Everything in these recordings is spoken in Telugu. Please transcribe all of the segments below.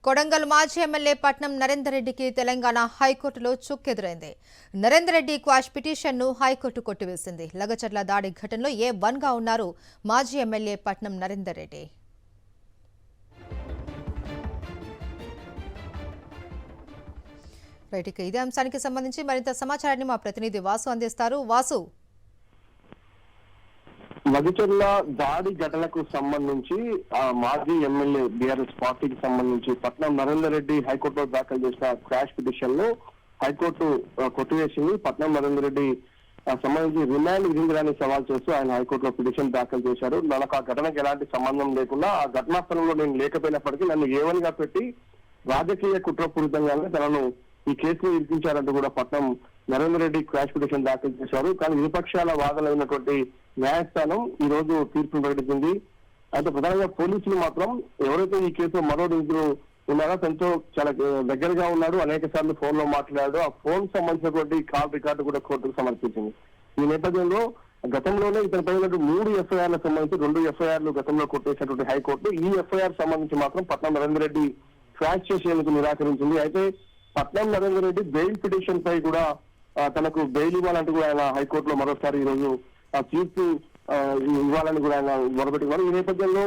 కొడంగల్ మాజీ ఎమ్మెల్యే పట్నం నరేందర్ రెడ్డికి తెలంగాణ హైకోర్టులో చుక్కెదురైంది. నరేందర్ రెడ్డి క్వాష్ పిటిషన్ను హైకోర్టు కొట్టివేసింది. లగచర్ల దాడి ఘటనలో A1గా ఉన్నారు మాజీ ఎమ్మెల్యే పట్నం నరేందర్ రెడ్డి. రైట్, ఇక ఇదే అంశానికి సంబంధించి మరింత సమాచారాన్ని మా ప్రతినిధి వాసు అందిస్తారు. వాసు, లగచర్ల దాడి ఘటనకు సంబంధించి మాజీ ఎమ్మెల్యే బీఆర్ఎస్ పార్టీకి సంబంధించి పట్నం నరేందర్ రెడ్డి హైకోర్టులో దాఖలు చేసిన క్రాష్ పిటిషన్ ను హైకోర్టు కొట్టివేసింది. పట్నం నరేందర్ రెడ్డి సంబంధించి రిమాండ్ విధించడాన్ని సవాల్ చేస్తూ ఆయన హైకోర్టులో పిటిషన్ దాఖలు చేశారు. నాకు ఆ ఘటనకు ఎలాంటి సంబంధం లేకుండా ఆ ఘటనా స్థలంలో నేను లేకపోయినప్పటికీ నన్ను ఏవనిగా పెట్టి రాజకీయ కుట్రపూరితంగానే తనను ఈ కేసును ఇరికించారంటూ కూడా పట్నం నరేందర్ రెడ్డి క్రాష్ పిటిషన్ దాఖలు చేశారు. కానీ విపక్షాల వాదనైనటువంటి న్యాయస్థానం ఈ రోజు తీర్పును ప్రకటించింది. అయితే ప్రధానంగా పోలీసులు మాత్రం ఎవరైతే ఈ కేసులో మరో నిందితులు ఉన్నారో తనతో చాలా దగ్గరగా ఉన్నాడు, అనేక సార్లు ఫోన్ లో మాట్లాడాడు, ఆ ఫోన్ సంబంధించినటువంటి కాల్ రికార్డు కూడా కోర్టుకు సమర్పించింది. ఈ నేపథ్యంలో గతంలోనే ఇతనిపై 3 ఎఫ్ఐఆర్లకు సంబంధించి 2 ఎఫ్ఐఆర్లు గతంలో కొట్టేసినటువంటి హైకోర్టు ఈ ఎఫ్ఐఆర్ సంబంధించి మాత్రం పట్నం నరేందర్ రెడ్డి క్రాష్ చేసేందుకు నిరాకరించింది. అయితే పట్నం నరేందర్ రెడ్డి బెయిల్ పిటిషన్ పై కూడా తనకు బెయిల్ ఇవ్వాలంటూ కూడా ఆయన హైకోర్టులో మరోసారి ఈ రోజు తీర్పు ఇవ్వాలని కూడా ఆయన మొదలుపెట్టుకున్నారు. ఈ నేపథ్యంలో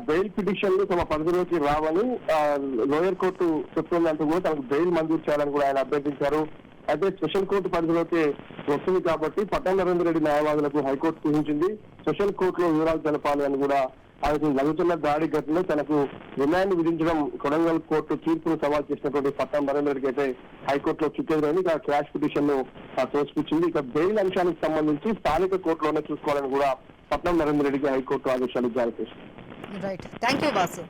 బెయిల్ పిటిషన్లు తమ పరిధిలోకి రావని లోయర్ కోర్టు చెప్తుందంటూ కూడా తనకు బెయిల్ మంజూరు చేయాలని కూడా ఆయన అభ్యర్థించారు. అయితే స్పెషల్ కోర్టు పరిధిలోకి వస్తుంది కాబట్టి పట్నం నరేందర్ రెడ్డి న్యాయవాదులకు హైకోర్టు సూచించింది. స్పెషల్ కోర్టులో వివరాలు తెలపాలి అని కూడా ఆయన లగచర్ల దాడి ఘటనలో తనకు రిమాండ్ విధించడం కొడంగల్ కోర్టు తీర్పును సవాల్ చేసినటువంటి పట్నం నరేందర్ రెడ్డికి అయితే హైకోర్టులో చుక్కెదురైంది. ఇక క్రాష్ పిటిషన్ ను తోసిపుచ్చింది. ఇక బెయిల్ అంశానికి సంబంధించి స్థానిక కోర్టులోనే చూసుకోవాలని కూడా పట్నం నరేందర్ రెడ్డికి హైకోర్టు ఆదేశాలు జారీ చేసింది. Right, thank you Vasu.